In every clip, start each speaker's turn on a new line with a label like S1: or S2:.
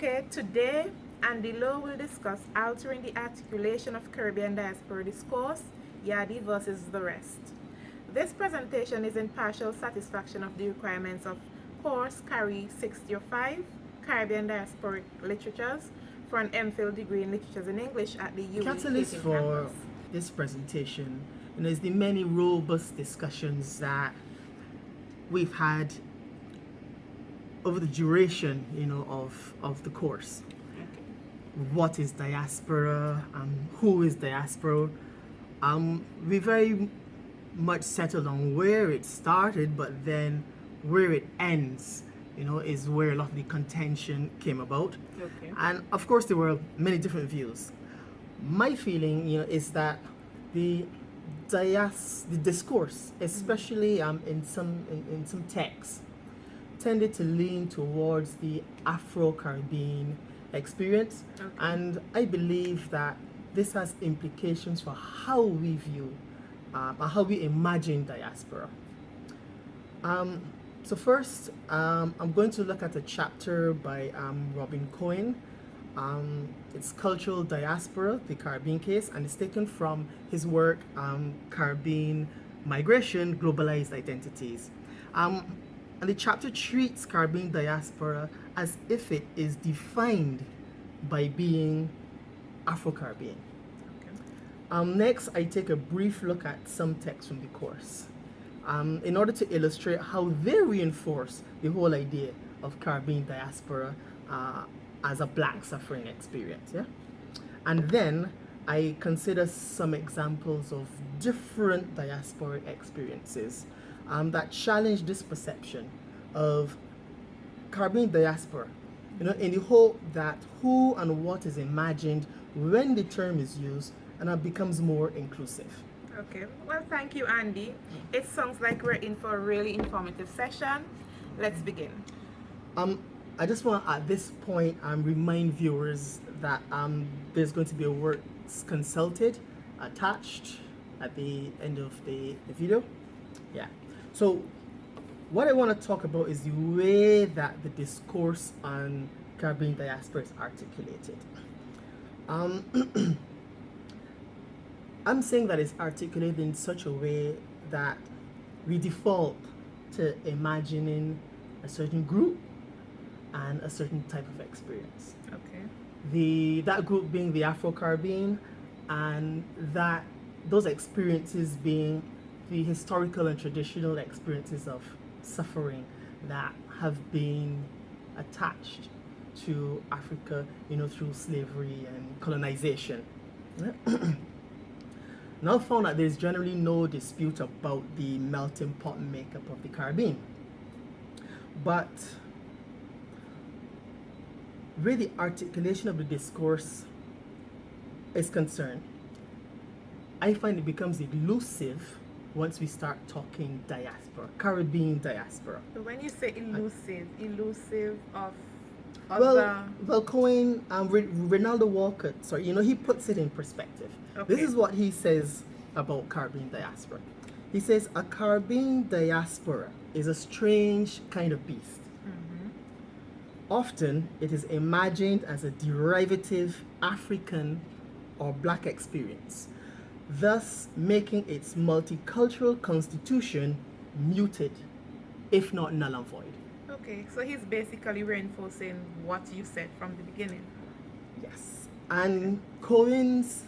S1: Okay, today Andy Lowe will discuss altering the articulation of Caribbean diaspora discourse, Yadi versus the rest. This presentation is in partial satisfaction of the requirements of course Carry 605, Caribbean Diasporic Literatures, for an MPhil degree in Literatures in English at the UWI
S2: Catalyst
S1: Haitian
S2: for
S1: campus.
S2: this presentation is the many robust discussions that we've had over the duration, of the course.
S1: Okay.
S2: What is diaspora? Who is diaspora? We very much settled on where it started, but then where it ends, is where a lot of the contention came about.
S1: Okay.
S2: And of course, there were many different views. My feeling, is that the discourse, especially in some texts, tended to lean towards the Afro-Caribbean experience,
S1: Okay.
S2: and I believe that this has implications for how we view and how we imagine diaspora. So first, I'm going to look at a chapter by Robin Cohen. It's Cultural Diaspora, the Caribbean Case, and it's taken from his work, Caribbean Migration, Globalised Identities. And the chapter treats Caribbean diaspora as if it is defined by being Afro-Caribbean.
S1: Okay.
S2: Next, I take a brief look at some texts from the course in order to illustrate how they reinforce the whole idea of Caribbean diaspora as a Black suffering experience. Yeah? And then I consider some examples of different diasporic experiences that challenge this perception of Caribbean diaspora, in the hope that who and what is imagined when the term is used and it becomes more inclusive.
S1: Okay, well, thank you, Andy. It sounds like we're in for a really informative session. Let's begin.
S2: I just want to, at this point, remind viewers that there's going to be a works consulted attached at the end of the video. Yeah. So what I want to talk about is the way that the discourse on Caribbean diaspora is articulated. I'm saying that it's articulated in such a way that we default to imagining a certain group and a certain type of experience.
S1: Okay.
S2: That group being the Afro-Caribbean, and those experiences being the historical and traditional experiences of suffering that have been attached to Africa, through slavery and colonization. Now found that there's generally no dispute about the melting pot makeup of the Caribbean. But where the articulation of the discourse is concerned, I find it becomes elusive once we start talking diaspora, Caribbean diaspora.
S1: So when you say elusive of
S2: Well, Cohen, Ronaldo Walcott, he puts it in perspective.
S1: Okay.
S2: This is what he says about Caribbean diaspora. He says, a Caribbean diaspora is a strange kind of beast. Often, it is imagined as a derivative African or Black experience, thus making its multicultural constitution muted, if not null and void.
S1: Okay, so he's basically reinforcing what you said from the beginning.
S2: Yes. And Cohen's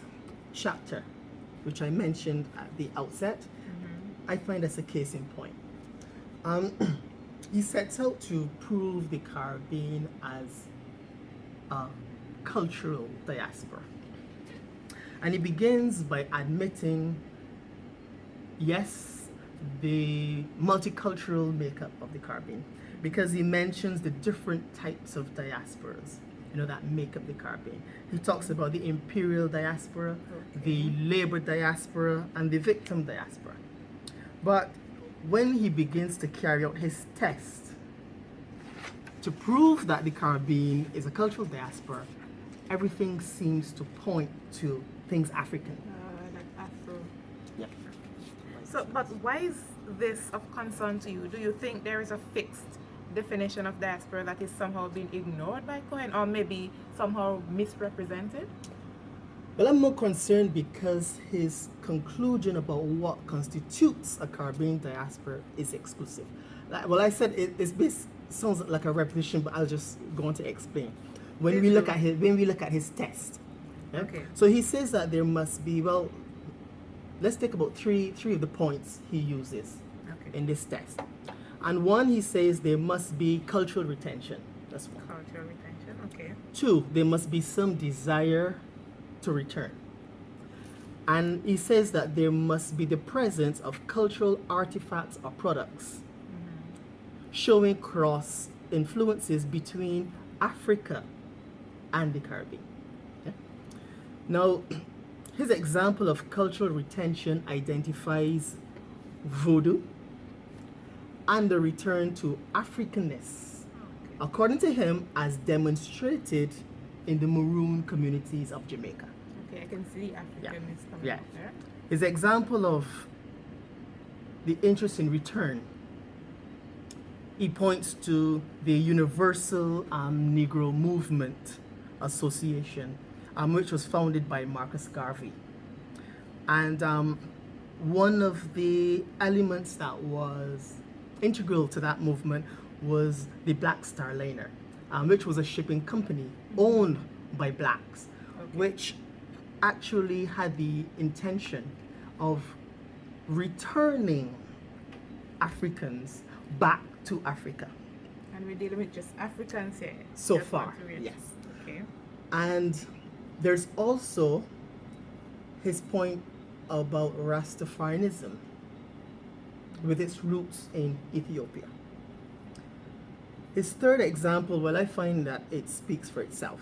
S2: chapter, which I mentioned at the outset, I find as a case in point. He sets out to prove the Caribbean as a cultural diaspora. And he begins by admitting, yes, the multicultural makeup of the Caribbean, because he mentions the different types of diasporas, that make up the Caribbean. He talks about the imperial diaspora, the labor diaspora, and the victim diaspora. But when he begins to carry out his test to prove that the Caribbean is a cultural diaspora, everything seems to point to things African.
S1: Like Afro.
S2: Yeah.
S1: So, but why is this of concern to you? Do you think there is a fixed definition of diaspora that is somehow being ignored by Cohen, or maybe somehow misrepresented?
S2: Well, I'm more concerned because his conclusion about what constitutes a Caribbean diaspora is exclusive. Well, I said sounds like a repetition, but I'll just go on to explain. When we look at his test, yeah?
S1: Okay.
S2: So he says that there must be, well, let's take about three of the points he uses in this test. And one, he says there must be cultural retention. That's one.
S1: Cultural retention, okay.
S2: Two, there must be some desire to return. And he says that there must be the presence of cultural artifacts or products showing cross influences between Africa and the Caribbean. Okay? Now, his example of cultural retention identifies voodoo and the return to Africanness, according to him, as demonstrated in the Maroon communities of Jamaica.
S1: Okay, I can see Africanness coming up there.
S2: His example of the interest in return, he points to the Universal Negro Movement Association, which was founded by Marcus Garvey. And one of the elements that was integral to that movement was the Black Star Liner, which was a shipping company owned by blacks, which actually had the intention of returning Africans back to Africa.
S1: And we're dealing with just Africans here.
S2: So far, yes.
S1: Okay.
S2: And there's also his point about Rastafarianism with its roots in Ethiopia. His third example, well, I find that it speaks for itself.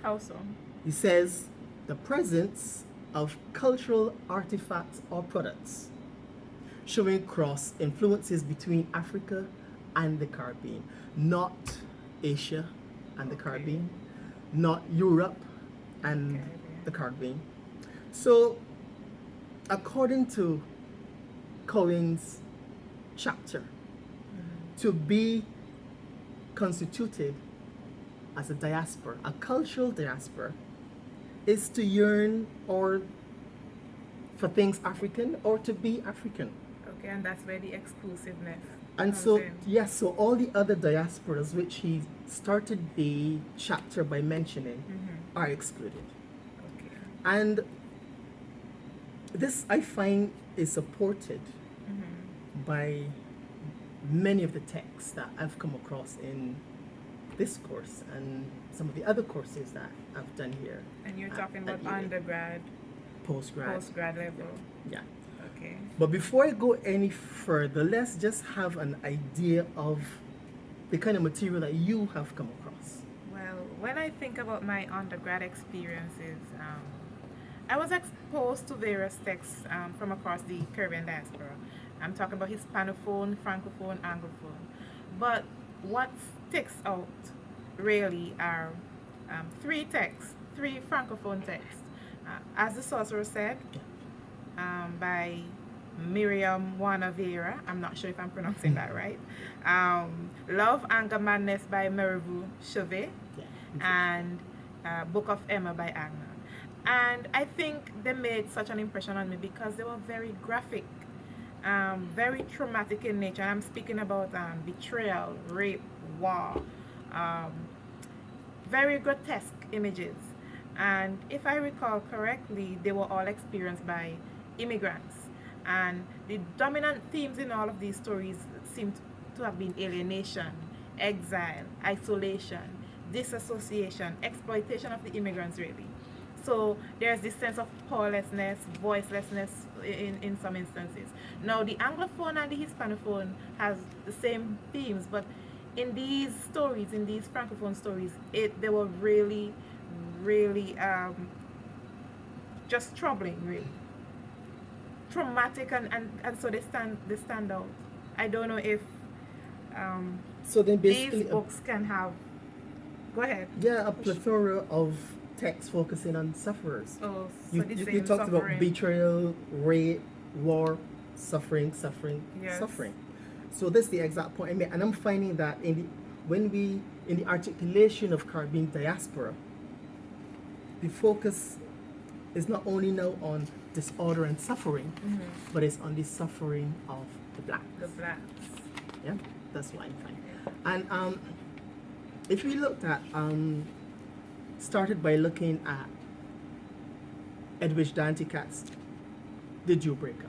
S1: How so?
S2: He says the presence of cultural artifacts or products showing cross influences between Africa and the Caribbean, not Asia and the Caribbean, not Europe and the Caribbean. So, according to Cohen's chapter, to be constituted as a diaspora, a cultural diaspora, is to yearn or for things African or to be African.
S1: Okay, and that's where the exclusiveness
S2: And
S1: comes
S2: so,
S1: in.
S2: yes, so all the other diasporas which he started the chapter by mentioning are excluded.
S1: Okay.
S2: And this, I find, is supported by many of the texts that I've come across in this course and some of the other courses that I've done here.
S1: And you're talking about undergrad,
S2: postgrad
S1: level.
S2: Yeah.
S1: Okay.
S2: But before I go any further, let's just have an idea of the kind of material that you have come across.
S1: Well, when I think about my undergrad experiences, I was exposed to various texts from across the Caribbean diaspora. I'm talking about Hispanophone, Francophone, Anglophone. But what sticks out really are three Francophone texts. As the sorcerer said, by Miriam Wanavera, I'm not sure if I'm pronouncing that right. Love, Anger, Madness by Mervu Chauvet, and Book of Emma by Agnon. And I think they made such an impression on me because they were very graphic, very traumatic in nature. I'm speaking about betrayal, rape, war, very grotesque images. And if I recall correctly, they were all experienced by immigrants. And the dominant themes in all of these stories seem to have been alienation, exile, isolation, disassociation, exploitation of the immigrants, really. So there's this sense of powerlessness, voicelessness in some instances. Now the Anglophone and the Hispanophone has the same themes, but in these stories, in these Francophone stories, they were really just troubling, really. Traumatic, and so they stand out. I don't know if
S2: so then basically
S1: these books can have, go ahead.
S2: Yeah, a plethora of texts focusing on sufferers.
S1: Oh, so
S2: you talked about betrayal, rape, war, suffering.
S1: Yes.
S2: So that's the exact point I made, and I'm finding that in the articulation of Caribbean diaspora, the focus is not only now on disorder and suffering, but it's on the suffering of the blacks.
S1: The blacks.
S2: Yeah, that's what I'm finding. And if we looked at, started by looking at Edwidge Danticat's The Jawbreaker.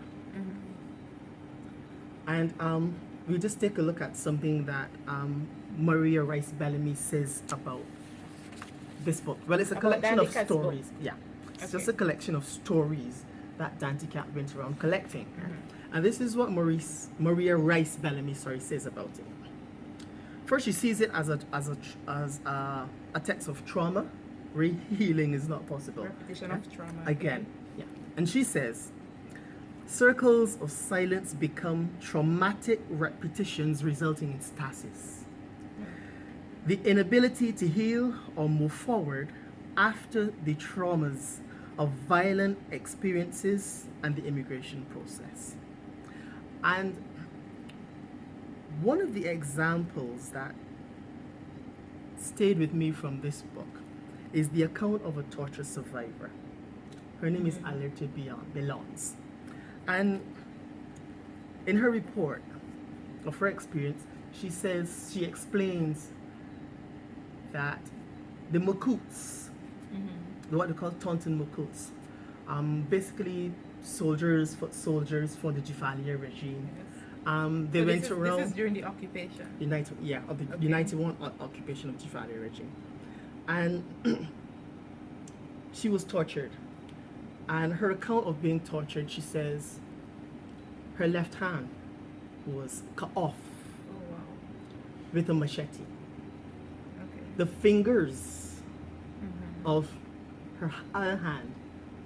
S2: And we just take a look at something that Maria Rice Bellamy says about this book. Well, it's a
S1: About
S2: collection of
S1: Danticat's
S2: stories.
S1: book.
S2: Yeah, it's
S1: Okay.
S2: just a collection of stories that Danticat went around collecting. And this is what Maria Rice Bellamy, says about it. First, she sees it as a text of trauma. Healing is not possible.
S1: Repetition
S2: Yeah?
S1: of trauma.
S2: Again, yeah. And she says, circles of silence become traumatic repetitions resulting in stasis. The inability to heal or move forward after the traumas of violent experiences and the immigration process. And one of the examples that stayed with me from this book is the account of a torture survivor. Her name is Alerte Belons. And in her report of her experience, she explains that the Makuts, what they call Taunton Makuts, basically foot soldiers for the Jifalier regime. They
S1: So
S2: went around.
S1: This is during the occupation.
S2: The 91 occupation of Jifalier regime. And she was tortured. And her account of being tortured, she says, her left hand was cut off
S1: Oh wow.
S2: with a machete.
S1: Okay.
S2: The fingers of her other hand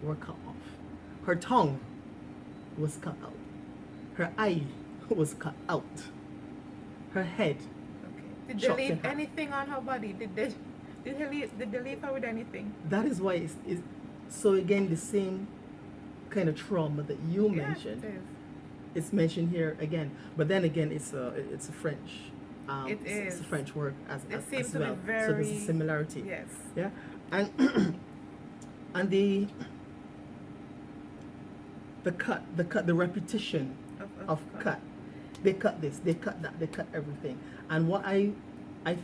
S2: were cut off. Her tongue was cut out. Her eye was cut out. Her head.
S1: Okay. Did
S2: chopped
S1: they
S2: in
S1: leave
S2: half.
S1: anything on her body? Did they leave her with anything?
S2: That is why it's so again the same kind of trauma that you
S1: Yeah,
S2: mentioned.
S1: it is.
S2: It's mentioned here again, but then again, it's a French. It's a
S1: is.
S2: French word as
S1: seems to be
S2: well. So there's a
S1: very-
S2: similarity.
S1: Yes.
S2: Yeah, and and the repetition of cut. They cut this, they cut that, they cut everything. And what I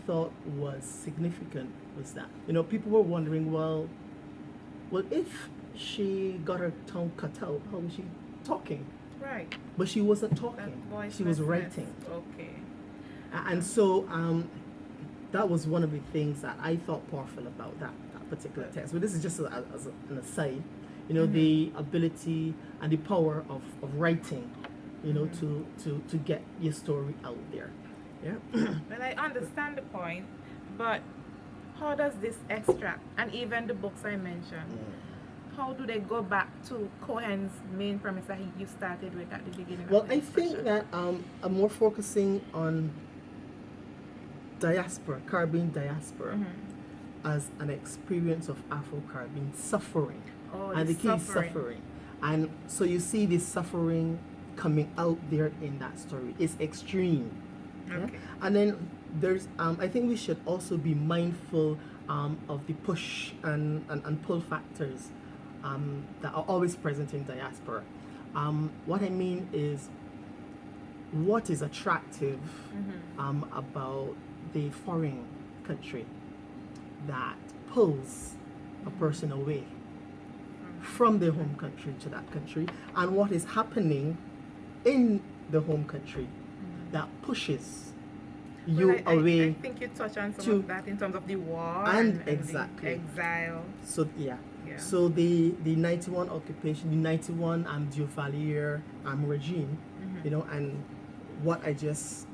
S2: thought was significant was that, people were wondering, well, if she got her tongue cut out, how was she talking?
S1: Right.
S2: But she wasn't
S1: That
S2: talking.
S1: voicelessness.
S2: She was writing.
S1: Okay.
S2: And so that was one of the things that I thought powerful about that particular text. But this is just as an aside, the ability and the power of writing, to get your story out there. Yeah.
S1: Well, I understand the point, but how does this extract, and even the books I mentioned, how do they go back to Cohen's main premise that you started with at the beginning?
S2: Well,
S1: of the
S2: I think
S1: discussion?
S2: that I'm more focusing on diaspora, Caribbean diaspora, as an experience of Afro-Caribbean suffering.
S1: Oh,
S2: And the key is suffering. And so you see this suffering coming out there in that story. It's extreme. Yeah?
S1: Okay.
S2: And then there's, I think we should also be mindful of the push and pull factors that are always present in diaspora. What I mean is, what is attractive about the foreign country that pulls a person away from their home country to that country, and what is happening in the home country that pushes you
S1: Well,
S2: away.
S1: I think you touch on some
S2: to-
S1: of that in terms of the war
S2: And
S1: the
S2: exactly.
S1: exile.
S2: So yeah.
S1: Yeah.
S2: So the 91 occupation, the 91 Duvalier regime, and what I just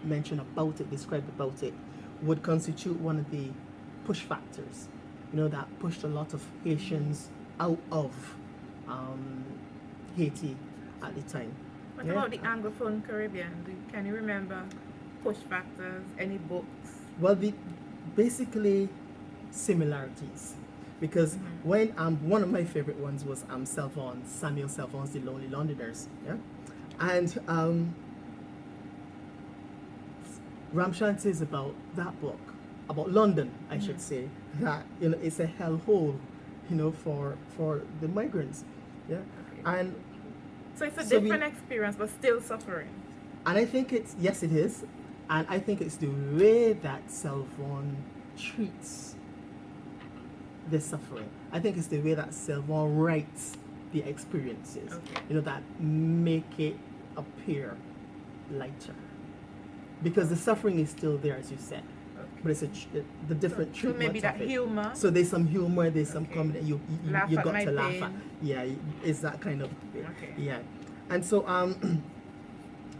S2: mentioned about it, described about it, would constitute one of the push factors, that pushed a lot of Haitians out of Haiti at the time.
S1: What
S2: Yeah.
S1: about the Anglophone Caribbean? Can you remember push factors? Any books?
S2: Well, basically similarities, because when one of my favorite ones was Samuel Salvon's The Lonely Londoners, yeah, And Ramshan is about that book, about London, I should say, that it's a hellhole, for the migrants, yeah, and
S1: so it's a different experience, but still suffering.
S2: And I think it is, and I think it's the way that Selvon treats the suffering. I think it's the way that Selvon writes the experiences, that make it appear lighter. Because the suffering is still there, as you said, but it's the different treatment.
S1: So maybe that humor.
S2: So there's some humor, there's some comedy. You got to laugh
S1: pain.
S2: at. Yeah, it's that kind of. Yeah, and so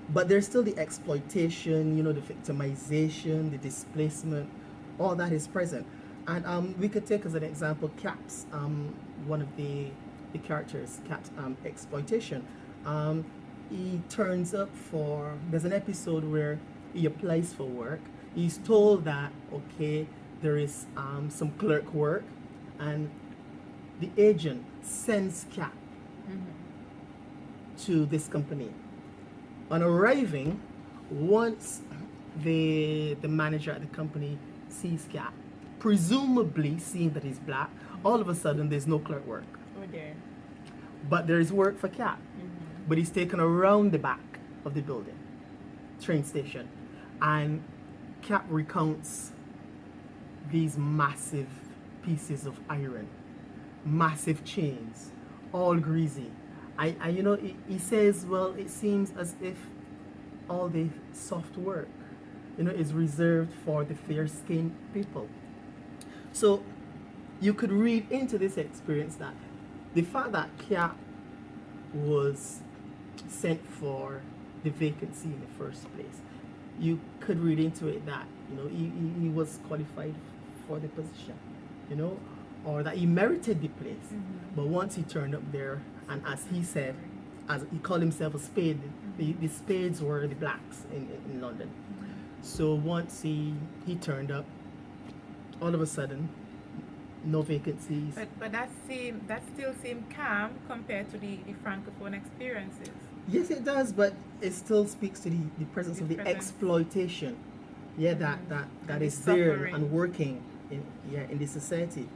S2: but there's still the exploitation, the victimization, the displacement, all that is present. And we could take as an example Cap's, one of the characters, Cap's exploitation. He turns up there's an episode where he applies for work. He's told that, okay, there is some clerk work, and the agent sends Cap to this company. On arriving, once the manager at the company sees Cap, presumably seeing that he's black, all of a sudden there's no clerk work. But there is work for Cap. But he's taken around the back of the building, train station, and Cap recounts these massive pieces of iron, massive chains, all greasy. He says, well, it seems as if all the soft work, is reserved for the fair-skinned people. So you could read into this experience that the fact that Cap was sent for the vacancy in the first place, you could read into it that he was qualified for the position, or that he merited the place. But once he turned up there, and as he said, as he called himself a spade, the spades were the blacks in London. So once he turned up, all of a sudden, no vacancies.
S1: But that still seemed calm compared to the Francophone experiences.
S2: Yes, it does, but it still speaks to the presence of the exploitation, that is there and working in the society,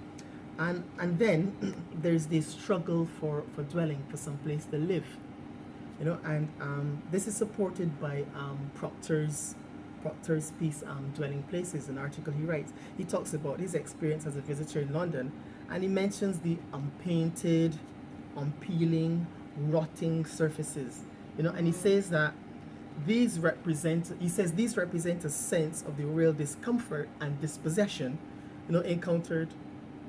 S2: and then there's this struggle for dwelling, for some place to live, and this is supported by Proctor's piece, Dwelling Places, an article he writes. He talks about his experience as a visitor in London, and he mentions the unpainted, unpeeling, rotting surfaces, and he says that these represent a sense of the real discomfort and dispossession, encountered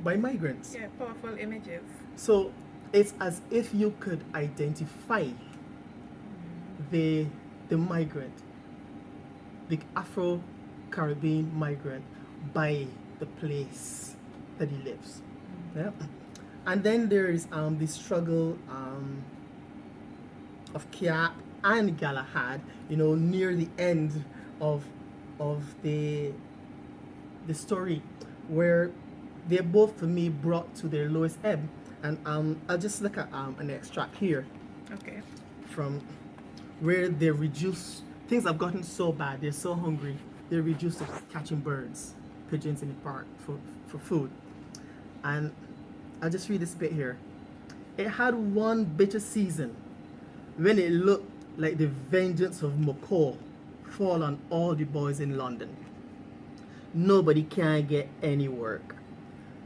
S2: by migrants.
S1: Yeah, powerful images.
S2: So it's as if you could identify the migrant, the Afro-Caribbean migrant, by the place that he lives. Yeah. And then there is the struggle of Cap and Galahad, near the end of the story, where they're both, for me, brought to their lowest ebb. And I'll just look at an extract here.
S1: Okay.
S2: From where they're reduced. Things have gotten so bad, they're so hungry, they're reduced to catching birds, pigeons in the park for food. And I'll just read this bit here. It had one bitter season when it looked like the vengeance of Macaw fall on all the boys in London. Nobody can get any work.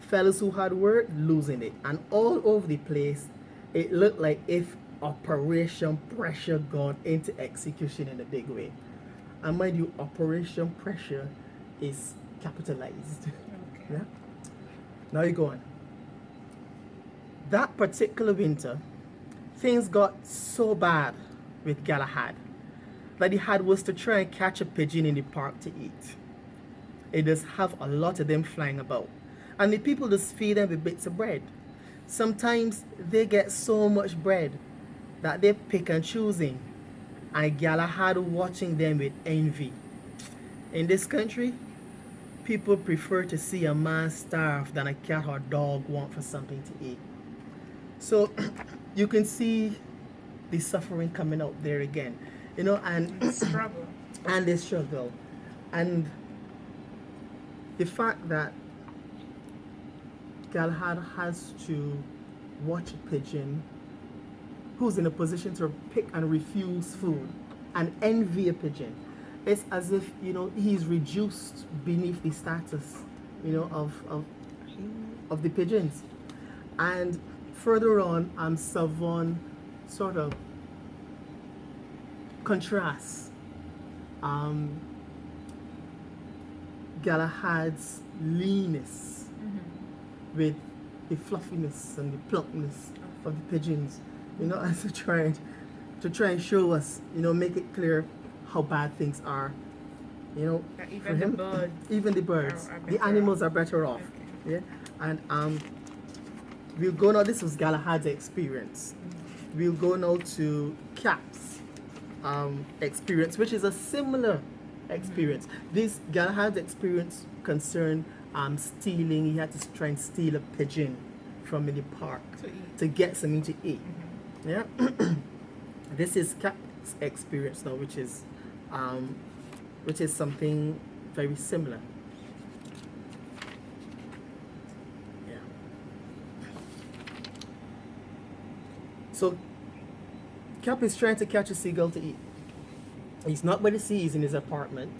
S2: Fellas who had work losing it, and all over the place it looked like if Operation Pressure gone into execution in a big way. And mind you, Operation Pressure is capitalized.
S1: Okay.
S2: Yeah? Now you go on. That particular winter, things got so bad with Galahad that he had was to try and catch a pigeon in the park to eat. It does have a lot of them flying about, and the people just feed them with bits of bread. Sometimes they get so much bread that they pick and choosing, and Galahad watching them with envy. In this country, people prefer to see a man starve than a cat or dog want for something to eat. So you can see the suffering coming out there again, you know, and
S1: Struggle.
S2: and the struggle, and the fact that Galahad has to watch a pigeon who's in a position to pick and refuse food and envy a pigeon. It's as if, you know, he's reduced beneath the status, you know, of the pigeons. And further on, Savon sort of contrasts Galahad's leanness with the fluffiness and the plumpness of the pigeons, you know, as to try and show us, you know, make it clear how bad things are, you know,
S1: That
S2: for
S1: even
S2: him.
S1: the birds.
S2: Even the birds,
S1: are
S2: the
S1: better
S2: animals
S1: off.
S2: are better off.
S1: Okay.
S2: Yeah, and we'll go now. This was Galahad's experience. We'll go now to Cap's experience, which is a similar experience. This Galahad's experience concerned stealing. He had to try and steal a pigeon from in the park
S1: To eat.
S2: to get something to eat. Yeah. This is Cap's experience now, which is something very similar. Yeah. So Cap is trying to catch a seagull to eat. He's not by the sea, he's in his apartment.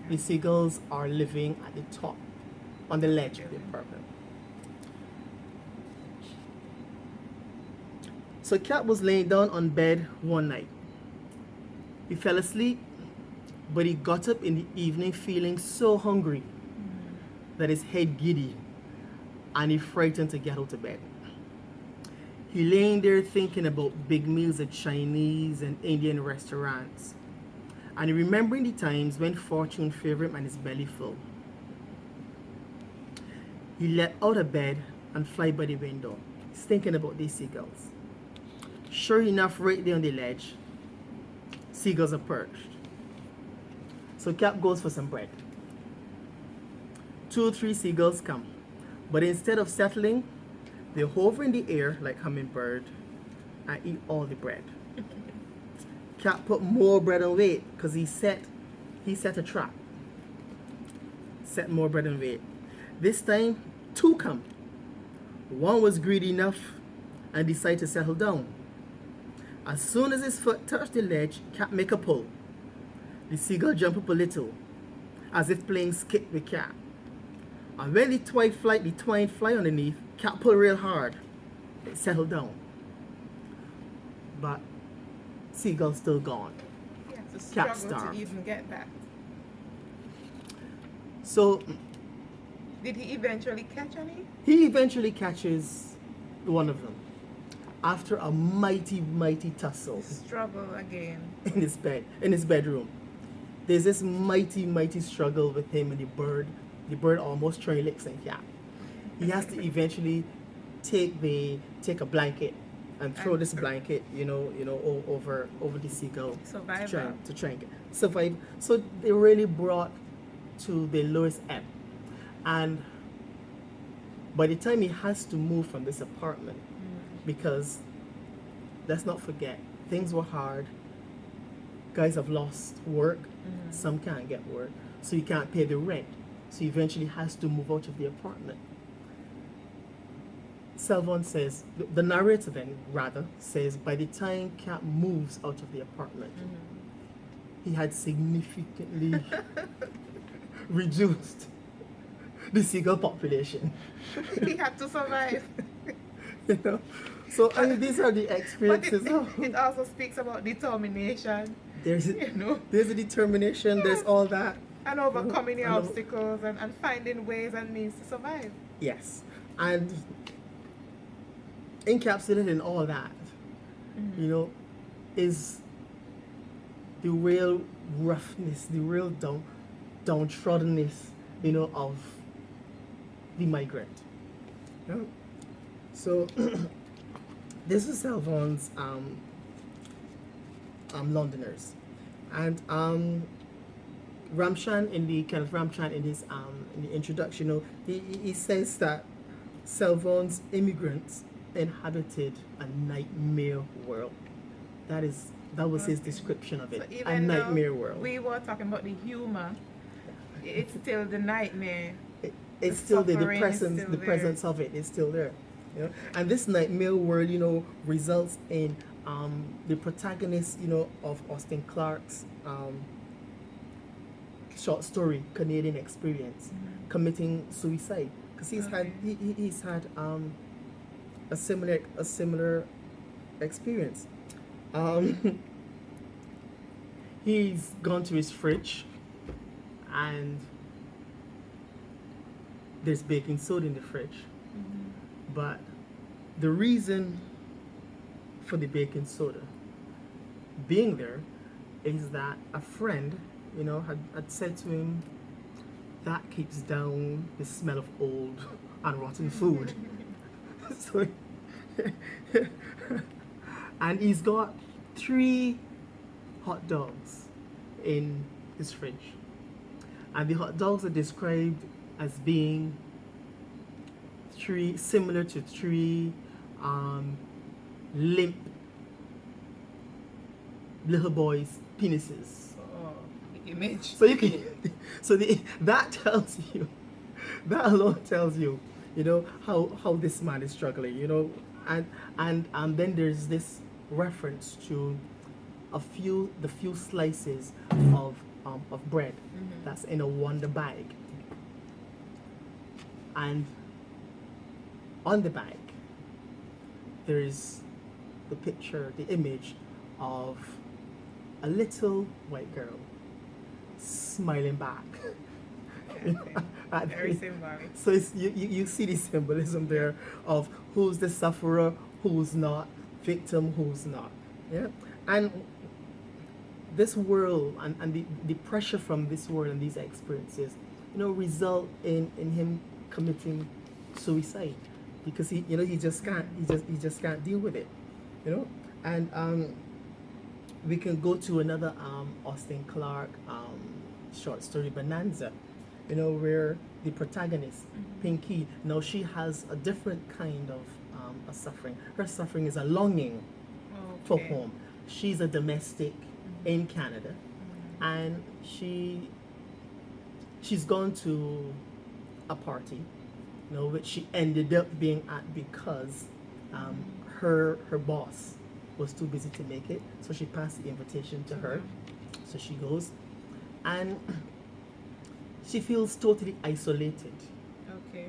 S2: The seagulls are living at the top, on the ledge of the apartment. So Cap was laying down on bed one night. He fell asleep, but he got up in the evening feeling so hungry that his head giddy, and he frightened to get out of bed. He laying there thinking about big meals at Chinese and Indian restaurants, and he remembering the times when fortune favored him and his belly full. He leapt out of bed and fly by the window. He's thinking about these seagulls. Sure enough, right there on the ledge, seagulls are perched. So Cap goes for some bread. 2 or 3 seagulls come, but instead of settling, they hover in the air like hummingbird and eat all the bread. Cap put more bread on weight because he set a trap. Set more bread on weight. This time, 2 come. One was greedy enough and decided to settle down. As soon as his foot touched the ledge, Cap make a pull. The seagull jump up a little, as if playing skip with Cap. And when the twine fly underneath, Cap pull real hard. It settled down. But seagull still gone.
S1: He had to
S2: Cap
S1: struggle
S2: starved.
S1: to even get that.
S2: So
S1: Did he eventually catch any?
S2: he eventually catches one of them after a mighty tussle
S1: Struggle again.
S2: in his bedroom. There's this mighty struggle with him and the bird. The bird almost trying licks and Cap. He has to eventually take a blanket and throw this blanket, over the seagull
S1: Survivor.
S2: to try and survive. So they really brought to the lowest ebb. And by the time he has to move from this apartment, because let's not forget, things were hard. Guys have lost work. Some can't get work. So he can't pay the rent. So he eventually has to move out of the apartment. Selvon says, the narrator then, rather, says by the time Cap moves out of the apartment, he had significantly reduced the seagull population.
S1: He had to survive.
S2: So I mean, these are the
S1: But
S2: experiences.
S1: it also speaks about determination
S2: There's a determination.
S1: Yes.
S2: There's all that.
S1: and overcoming the
S2: And
S1: obstacles and finding ways and means to survive.
S2: Yes, and encapsulated in all that, is the real roughness, the real downtroddenness, of the migrant. Yeah. So this is Selvon's Londoners, and Ramchan in his in the introduction, he says that Selvon's immigrants inhabited a nightmare world that was his description of
S1: So
S2: it. A
S1: even though
S2: nightmare world.
S1: we were talking about the humor, it's still the nightmare.
S2: It's
S1: the
S2: still there. The
S1: suffering is
S2: presence,
S1: still
S2: the
S1: there.
S2: presence of it is still there. You know? And this nightmare world, you know, results in the protagonist, you know, of Austin Clarke's short story Canadian Experience, committing suicide because he's
S1: Okay.
S2: he's had a similar experience. He's gone to his fridge and there's baking soda in the fridge. But the reason for the baking soda being there is that a friend, you know, had said to him, that keeps down the smell of old and rotten food. So, and he's got 3 hot dogs in his fridge. And the hot dogs are described as being similar to 3 limp little boys' penises.
S1: Oh, the image.
S2: So you can, that tells you, that alone tells you, you know, how this man is struggling, you know, and then there's this reference to the few slices of bread that's in a Wonder bag, and on the bag there is the picture, the image of a little white girl smiling back.
S1: Very symbolic.
S2: So it's, you see the symbolism there of who's the sufferer, who's not, victim, who's not. Yeah, and this world and the pressure from this world and these experiences, you know, result in him committing suicide because he just can't deal with it, you know. And we can go to another Austin Clarke short story, Bonanza, you know, where the protagonist, Pinky, now she has a different kind of a suffering. Her suffering is a longing for home. She's a domestic in Canada, and she's gone to a party, you know, which she ended up being at because her boss was too busy to make it, so she passed the invitation to her. So she goes, and she feels totally isolated,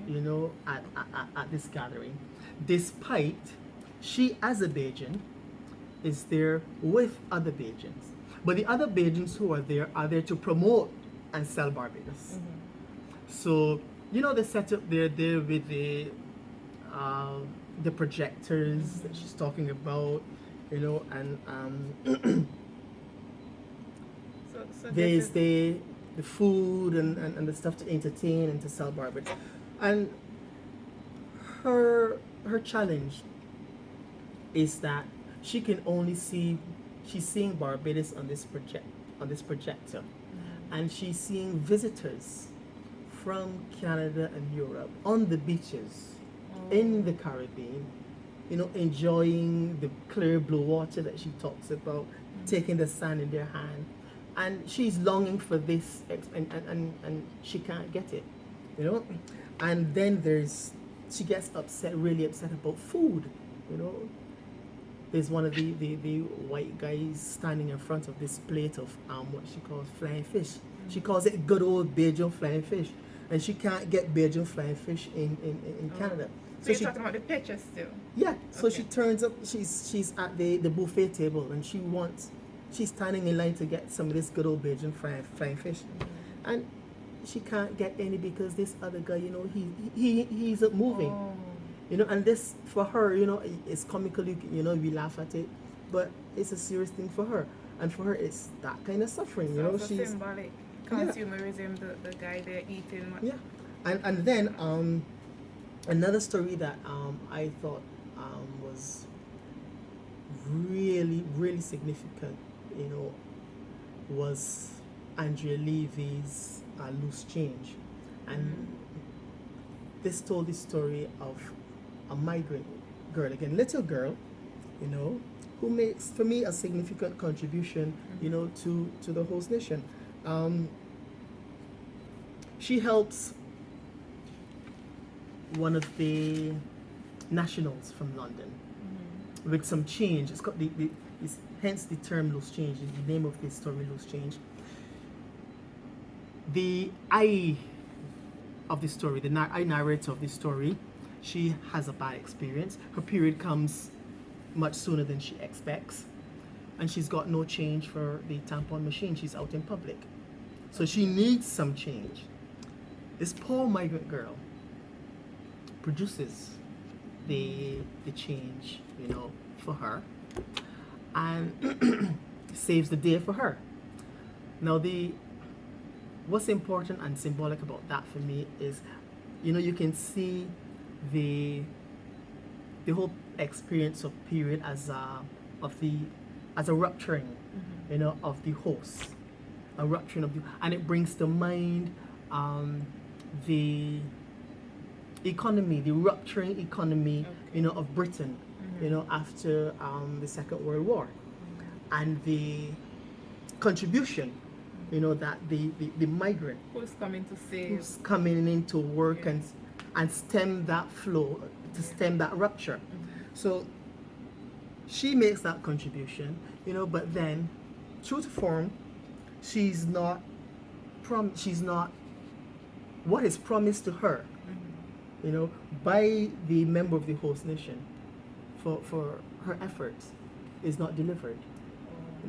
S2: you know, at this gathering, despite she as a Bajan is there with other Bajans. But the other Bajans who are there to promote and sell Barbados. So, you know, the setup they're there with the projectors that she's talking about, you know, and
S1: so
S2: there's the food and the stuff to entertain and to sell Barbados. And her challenge is that she can only she's seeing Barbados on this projector, and she's seeing visitors from Canada and Europe on the beaches in the Caribbean, you know, enjoying the clear blue water that she talks about, taking the sand in their hand, and she's longing for this, and she can't get it, you know. And then she gets really upset about food, you know. There's one of the white guys standing in front of this plate of what she calls flying fish. She calls it good old Bajan flying fish, and she can't get Bajan flying fish in Canada.
S1: So you're talking about the picture still?
S2: Yeah. So
S1: Okay.
S2: she turns up. She's at the buffet table, and she's standing in line to get some of this good old Bajan flying fish, and she can't get any because this other guy, you know, he's not moving. You know, and this, for her, you know, it's comical, you know, we laugh at it, but it's a serious thing for her. And for her, it's that kind of suffering, you know.
S1: So
S2: she's
S1: symbolic. Consumerism, the guy there eating.
S2: Yeah. And then another story that I thought was really, really significant, you know, was Andrea Levy's Loose Change. And this told the story of a migrant girl, again, little girl, you know, who makes, for me, a significant contribution, to the host nation. She helps one of the nationals from London with some change. It's got it's, hence the term loose change, the name of this story, loose change. The I of the story, I narrator of the story, she has a bad experience. Her period comes much sooner than she expects, and she's got no change for the tampon machine. She's out in public, so she needs some change. This poor migrant girl produces the change, for her, and saves the day for her. Now, what's important and symbolic about that for me is, you can see the whole experience of period as a rupturing, of the host, a rupturing of and it brings to mind the economy, the rupturing economy, of Britain, after the Second World War, and the contribution, that the migrant
S1: who's coming to save,
S2: who's coming in to work and stem that flow, to stem that rupture. So she makes that contribution, but then, true to form, she's not what is promised to her, by the member of the host nation for her efforts is not delivered.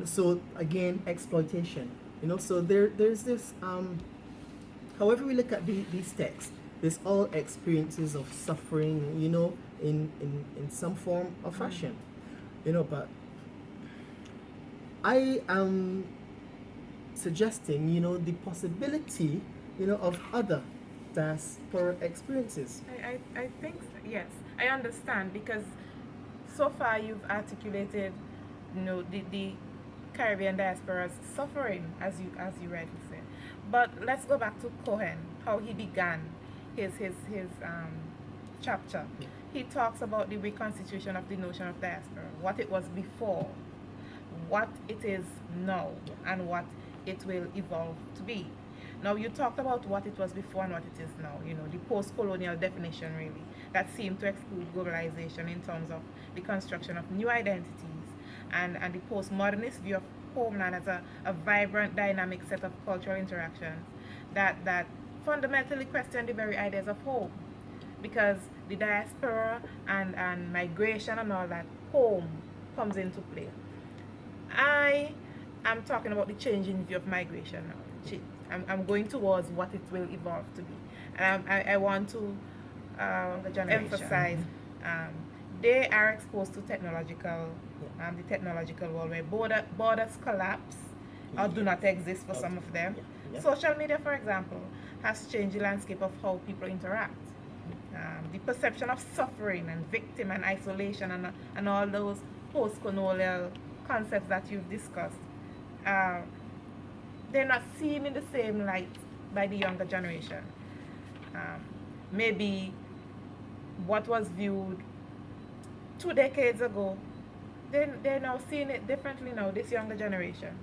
S2: So again, exploitation. So there's this. However we look at these texts, there's all experiences of suffering, in some form or fashion, But I am suggesting, the possibility, of other diaspora experiences.
S1: I think, yes, I understand, because so far you've articulated, the Caribbean diaspora's suffering, as you rightly said. But let's go back to Cohen, how he began his chapter.
S2: Yeah.
S1: He talks about the reconstitution of the notion of diaspora, what it was before, what it is now, and what it will evolve to be. Now, you talked about what it was before and what it is now, the post-colonial definition, really, that seemed to exclude globalization in terms of the construction of new identities, and the postmodernist view of homeland as a vibrant, dynamic set of cultural interactions that fundamentally question the very ideas of home. Because the diaspora and migration and all that, home comes into play. I am talking about the changing view of migration now. I'm going towards what it will evolve to be. And I want to emphasize they are exposed to the technological world where borders collapse or do not exist for some of them. Social media, for example, has changed the landscape of how people interact. The perception of suffering and victim and isolation and all those post-colonial concepts that you've discussed, they're not seen in the same light by the younger generation. Maybe what was viewed 2 decades ago, they're now seeing it differently now, this younger generation.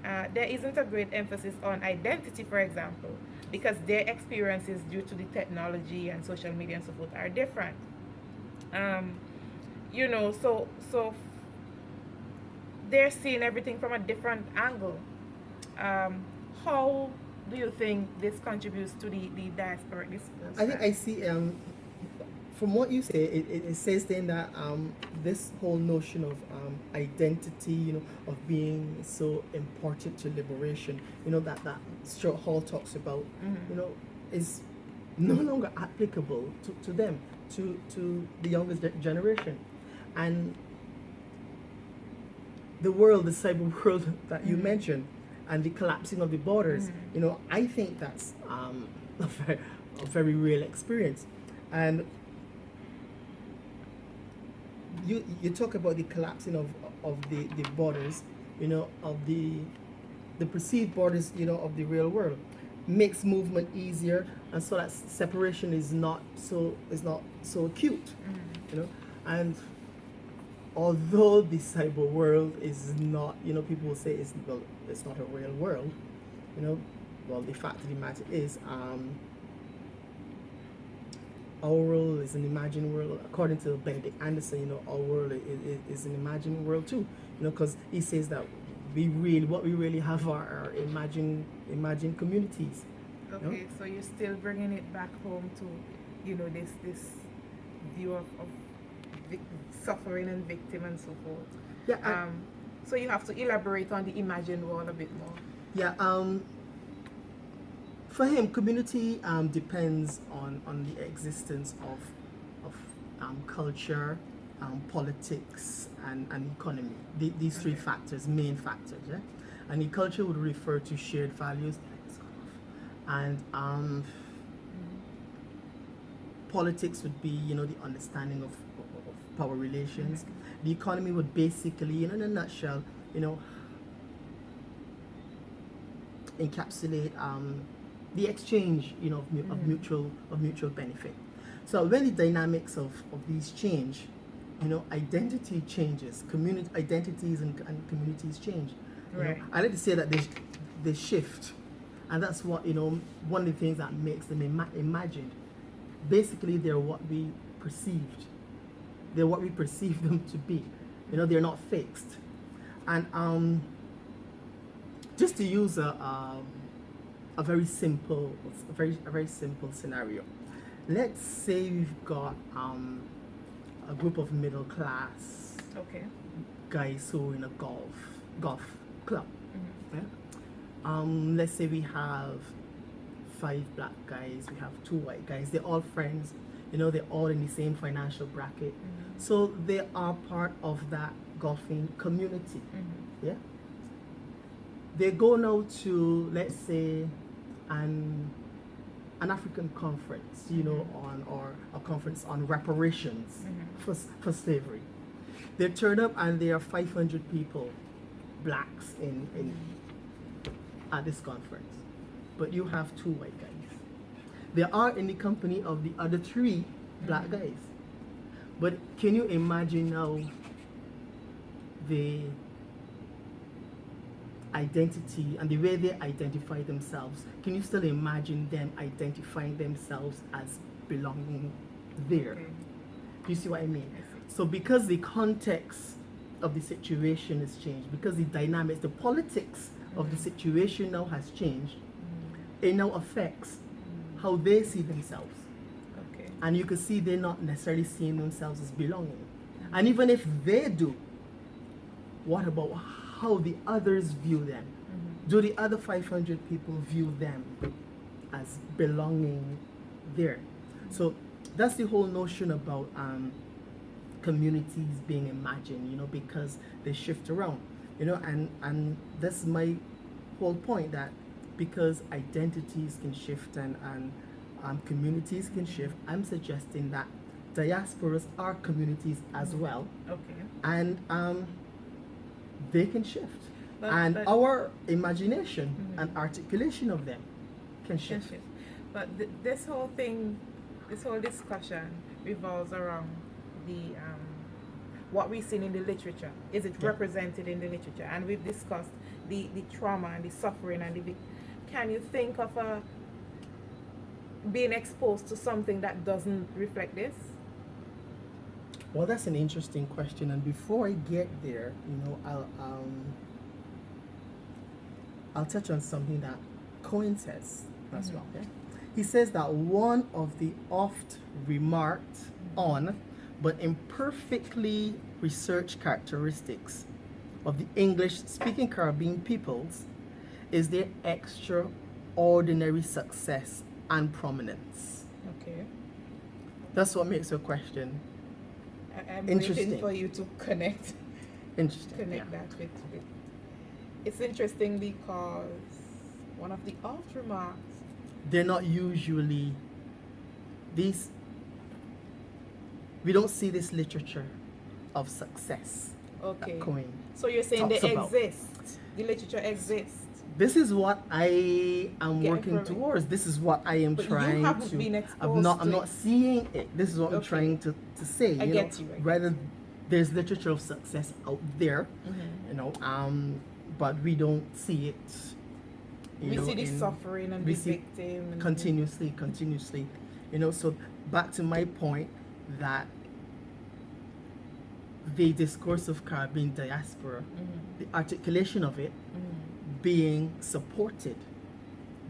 S1: There isn't a great emphasis on identity, for example, because their experiences due to the technology and social media and so forth are different. So they're seeing everything from a different angle. How do you think this contributes to the diasporic discourse?
S2: I think I see, from what you say, it says then that this whole notion of identity, of being so important to liberation, that Stuart Hall talks about, is no longer applicable to them, to the youngest generation. And the cyber world that you mentioned, and the collapsing of the borders, I think that's a very real experience. And you talk about the collapsing of the borders, of the perceived borders, of the real world, makes movement easier, and so that separation is not so acute, and although the cyber world is not, people will say it's not a real world, well, the fact of the matter is, our world is an imagined world. According to Benedict Anderson, our world is an imagined world too, because he says that what we really have are imagined communities.
S1: Okay, so you're still bringing it back home to, this view of suffering and victim and so forth.
S2: Yeah.
S1: So you have to elaborate on the imagined world a bit more.
S2: Yeah. For him, community depends on the existence of culture, politics, and economy. These three factors, main factors. Yeah? And the culture would refer to shared values, and politics would be, the understanding of power relations. The economy would basically, in a nutshell, encapsulate the exchange, of mutual benefit. So when the dynamics of these change, identity changes, community identities and communities change.
S1: Right.
S2: I like to say that they shift, and that's what one of the things that makes them imagined. Basically, they're what we perceived. They're what we perceive them to be. They're not fixed. And just to use a very simple scenario. Let's say we've got a group of middle class guys who are in a golf club. Yeah? Let's say we have 5 black guys, we have 2 white guys. They're all friends. They're all in the same financial bracket. So they are part of that golfing community. Yeah. They go now to, let's say, an African conference, or a conference on reparations for slavery. They turn up and there are 500 people, blacks, in at this conference, but you have 2 white guys. They are in the company of the other 3 black guys. But can you imagine now the identity and the way they identify themselves? Can you still imagine them identifying themselves as belonging there?
S1: Okay.
S2: Do you see what I mean? So because the context of the situation has changed, because the dynamics, the politics of the situation now has changed, it now affects how they see themselves.
S1: Okay.
S2: And you can see they're not necessarily seeing themselves as belonging. And even if they do, what about how the others view them? Do the other 500 people view them as belonging there? So that's the whole notion about communities being imagined, because they shift around, and that's my whole point, that because identities can shift and communities can shift, I'm suggesting that diasporas are communities as well.
S1: Okay.
S2: And they can shift. But our imagination and articulation of them can shift.
S1: But this whole thing, this whole discussion revolves around the what we've seen in the literature. Is it represented in the literature? And we've discussed the trauma and the suffering and the can you think of being exposed to something that doesn't reflect this?
S2: Well, that's an interesting question, and before I get there, I'll touch on something that Cohen says as well. Okay? He says that one of the oft remarked on but imperfectly researched characteristics of the English-speaking Caribbean peoples is their extraordinary success and prominence.
S1: Okay.
S2: That's what makes your question
S1: I'm
S2: interesting.
S1: waiting for you to connect
S2: Interesting.
S1: that with. It's interesting because one of the oft remarks.
S2: They're not usually these. We don't see this literature of success.
S1: Okay.
S2: That Cohen
S1: So you're saying they
S2: talks about.
S1: exist. The literature exists.
S2: This is what I am working
S1: from it.
S2: towards. This is what I am
S1: But you
S2: trying
S1: haven't
S2: to.
S1: been
S2: I'm
S1: exposed
S2: not.
S1: to
S2: I'm not
S1: it.
S2: seeing it. This is what I'm
S1: Okay.
S2: trying to say.
S1: I get you.
S2: Rather there's literature of success out there, you know, but we don't see it.
S1: We see the suffering and the victim and
S2: continuously, you know. So back to my point that the discourse of Caribbean diaspora, the articulation of it being supported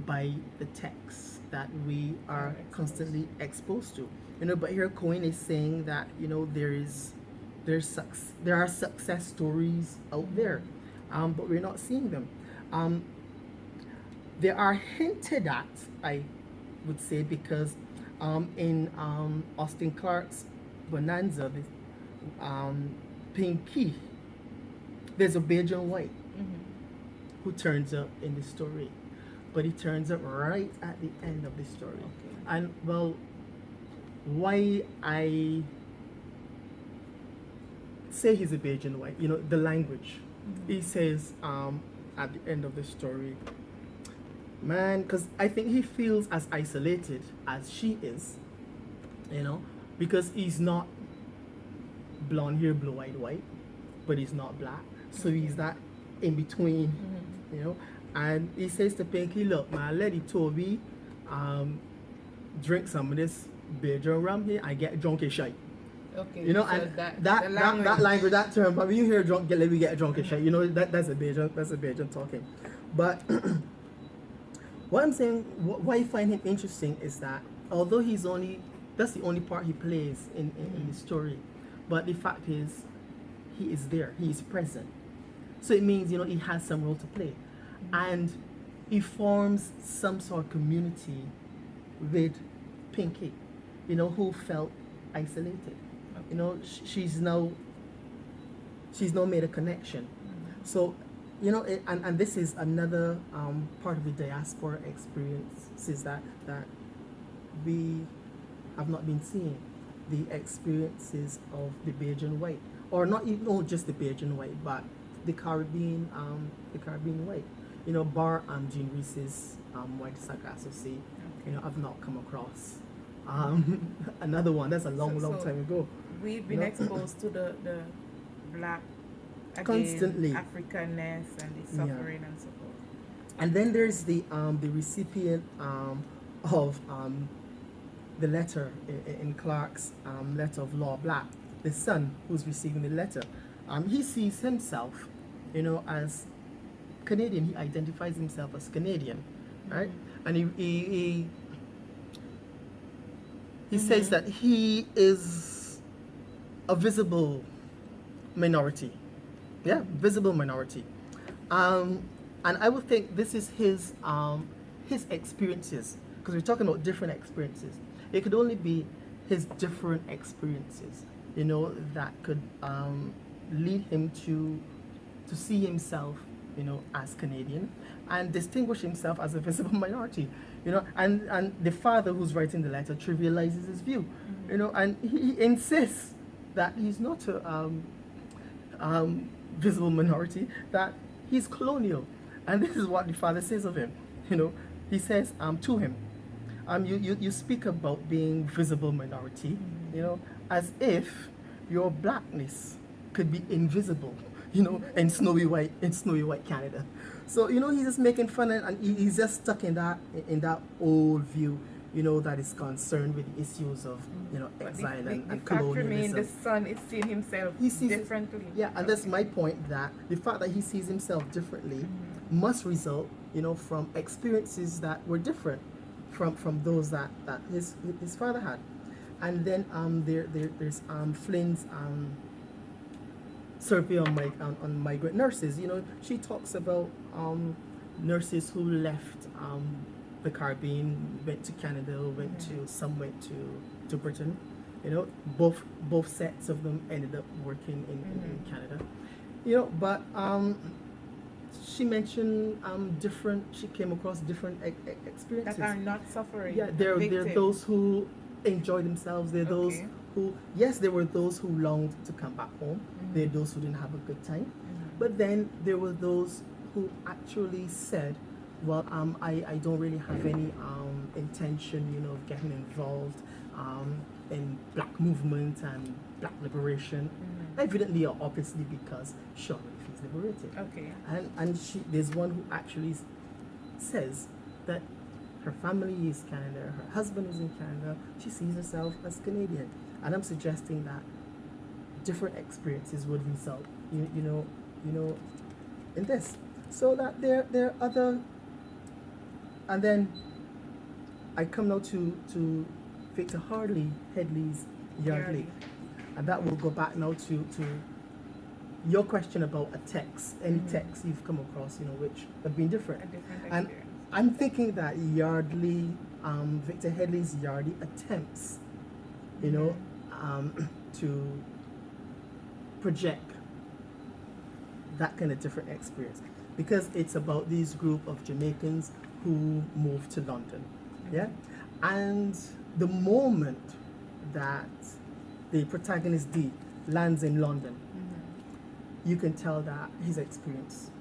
S2: by the texts that we are constantly exposed to, you know. But here Cohen is saying that, you know, there are success stories out there, but we're not seeing them. They are hinted at, I would say, because in Austin Clarke's Bonanza, Pinky, there's a Bajan white who turns up in the story, but he turns up right at the end of the story.
S1: Okay.
S2: And well, why I say he's a Bajan white, you know, the language. He says at the end of the story, man, because I think he feels as isolated as she is, you know, because he's not blonde hair, blue-eyed white, but he's not black, so he's that in between, you know. And he says to Pinky, look, man, let it Toby drink some of this Bajan rum here and get drunk and shite.
S1: Okay,
S2: you know,
S1: so
S2: and
S1: that
S2: language, that term, but when you hear drunk, let me get drunk and shite, you know, that's a Bajan talking. But what I'm saying, why I find him interesting is that although that's the only part he plays in the story, but the fact is, he is there, he is present. So it means, you know, he has some role to play. And he forms some sort of community with Pinky, you know, who felt isolated. Okay. You know, she's now made a connection. So, you know, and this is another part of the diaspora experiences that we have not been seeing, the experiences of the Bajan white, or not even just the Bajan white, but the Caribbean white. You know, bar Jean Reese's White Sargasso Sea, you know, I've not come across another one. That's a long time ago.
S1: We've been exposed to the black, again,
S2: constantly,
S1: Africanness and the suffering and so forth.
S2: And then there's the recipient of the letter in Clarke's letter of Law Black, the son who's receiving the letter. He sees himself, you know, as Canadian. He identifies himself as Canadian, right? And he says that he is a visible minority. Yeah, visible minority. And I would think this is his experiences, because we're talking about different experiences. It could only be his different experiences, you know, that could lead him to see himself, you know, as Canadian and distinguish himself as a visible minority, you know. And the father who's writing the letter trivializes his view, you know, and he insists that he's not a visible minority, that he's colonial. And this is what the father says of him, you know. He says to him, you speak about being visible minority, you know, as if your blackness could be invisible, you know, in snowy white Canada. So, you know, he's just making fun, and he's just stuck in that old view, you know, that is concerned with the issues of, you know, exile and colonialism.
S1: The son is seeing himself differently.
S2: Yeah, and that's my point, that the fact that he sees himself differently must result, you know, from experiences that were different from those that his father had. And then there's Flynn's survey on migrant nurses. You know, she talks about nurses who left the Caribbean, went to Canada, some went to Britain. You know, both sets of them ended up working in Canada. You know, but she mentioned she came across different experiences
S1: that are not suffering.
S2: Yeah, there are those who enjoy themselves. There are those who, yes, there were those who longed to come back home. There are those who didn't have a good time. But then there were those who actually said, well, I don't really have any intention, you know, of getting involved in black movement and black liberation. evidently or obviously because Chauvet feels liberated.
S1: Okay.
S2: And there's one who actually says that her family is Canada, her husband is in Canada, she sees herself as Canadian. And I'm suggesting that different experiences would result, you know, in this. So that there are other, and then I come now to Victor Headley's Yardley. And that will go back now to your question about a text, any text you've come across, which have been different.
S1: A different
S2: And
S1: experience.
S2: I'm thinking that Yardley, Victor Headley's Yardley attempts, to project that kind of different experience, because it's about this group of Jamaicans who moved to London, yeah, and the moment that the protagonist D lands in London, you can tell that his experience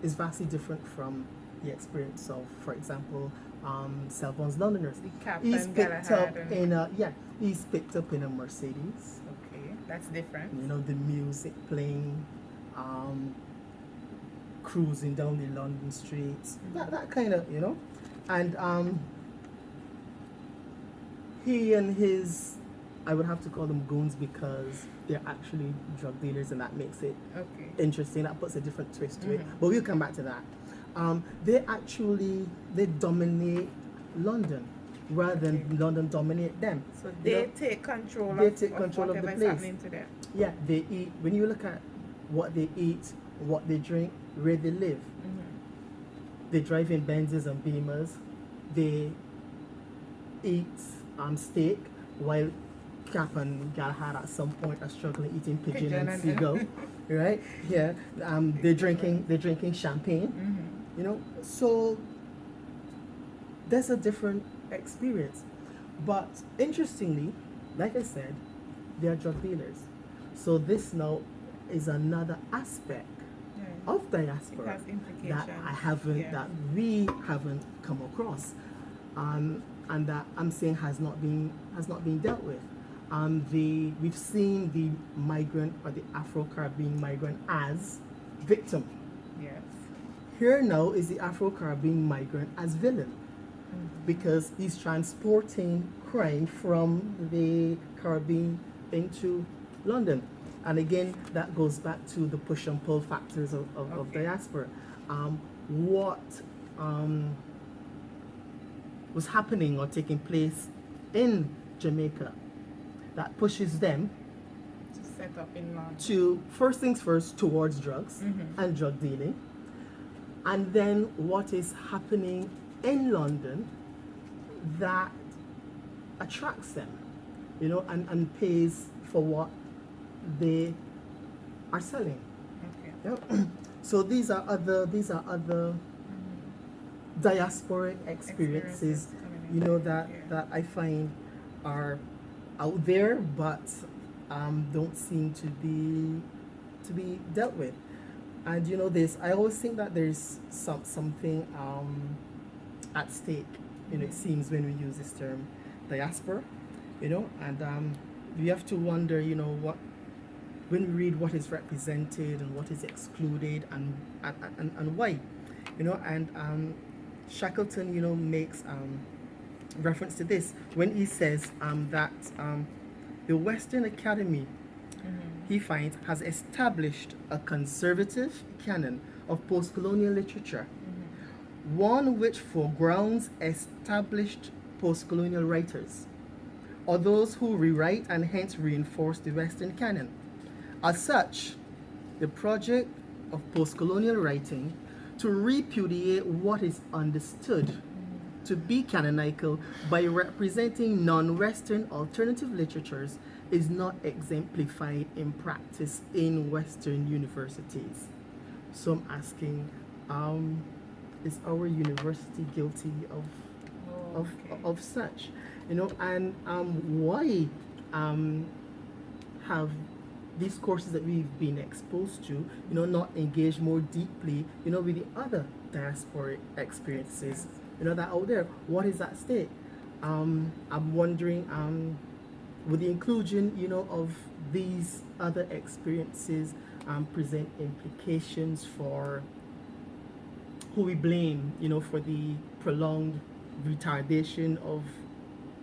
S2: is vastly different from the experience of, for example, Selvon's Londoners. He's picked up in a Mercedes.
S1: Okay, that's different.
S2: The music playing, cruising down the London streets, that kind of, and he and his, I would have to call them goons because they're actually drug dealers, and that makes it interesting. That puts a different twist to it. But we'll come back to that. They dominate London rather than London dominate them.
S1: So they take control of
S2: the
S1: whatever's
S2: place.
S1: happening to them.
S2: Yeah, they eat. When you look at what they eat, what they drink, where they live, they drive in Benzes and Beamers. They eat steak, while Cap and Galahad at some point are struggling eating pigeon and seagull, right? Yeah, they're drinking champagne. So there's a different experience. But interestingly, like I said, they are drug dealers. So this now is another aspect of diaspora that we haven't come across, and that I'm saying has not been dealt with. We've seen the migrant or the Afro-Caribbean migrant as victim.
S1: Yes.
S2: Here now is the Afro-Caribbean migrant as villain, because he's transporting crime from the Caribbean into London. And again, that goes back to the push and pull factors of diaspora. What was happening or taking place in Jamaica that pushes them
S1: to set up in London.
S2: To, first things first, towards drugs and drug dealing, and then what is happening in London that attracts them, and pays for what they are selling. Okay. So these are other diasporic experiences, that I find are out there, but don't seem to be dealt with. And I always think that there's something at stake. It seems when we use this term diaspora, and we have to wonder, what, when we read what is represented and what is excluded and why, and Shackleton, makes reference to this when he says that the Western Academy, he finds, has established a conservative canon of post-colonial literature, one which foregrounds established post-colonial writers, or those who rewrite and hence reinforce the Western canon. As such, the project of post-colonial writing to repudiate what is understood to be canonical by representing non-Western alternative literatures is not exemplified in practice in Western universities. So I'm asking, is our university guilty of such? And why have these courses that we've been exposed to, not engaged more deeply, with the other diasporic experiences, that are out there? What is at stake? I'm wondering, with the inclusion, of these other experiences present implications for who we blame, for the prolonged retardation of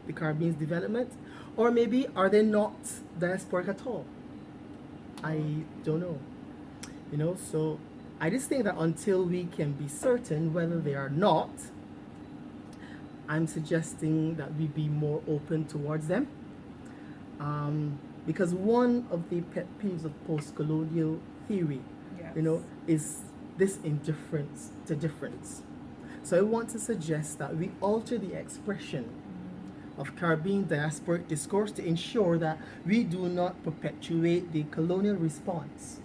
S2: the Caribbean's development, or maybe are they not diasporic at all? I don't know. So I just think that until we can be certain whether they are not, I'm suggesting that we be more open towards them. Because one of the pet peeves of post-colonial theory,
S1: Yes.
S2: is this indifference to difference. So I want to suggest that we alter the expression of Caribbean diasporic discourse to ensure that we do not perpetuate the colonial response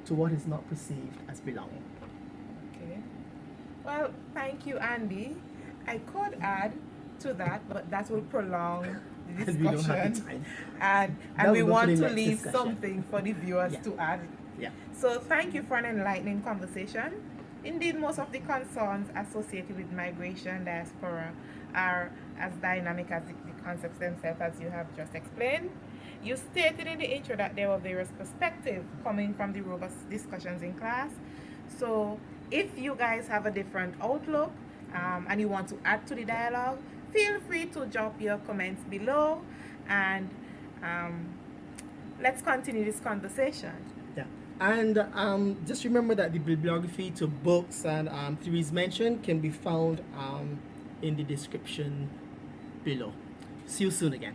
S2: to what is not perceived as belonging.
S1: Okay. Well, thank you, Andy. I could add to that, but that will prolong the
S2: And we don't have the
S1: discussion.
S2: time.
S1: And we
S2: will go for
S1: want
S2: the
S1: to
S2: next
S1: leave
S2: discussion.
S1: something for the viewers
S2: Yeah.
S1: to add.
S2: Yeah.
S1: So thank you for an enlightening conversation. Indeed, most of the concerns associated with migration diaspora are as dynamic as the concepts themselves, as you have just explained. You stated in the intro that there were various perspectives coming from the robust discussions in class. So if you guys have a different outlook and you want to add to the dialogue, feel free to drop your comments below, and let's continue this conversation.
S2: Yeah. And just remember that the bibliography to books and theories mentioned can be found in the description below. See you soon again.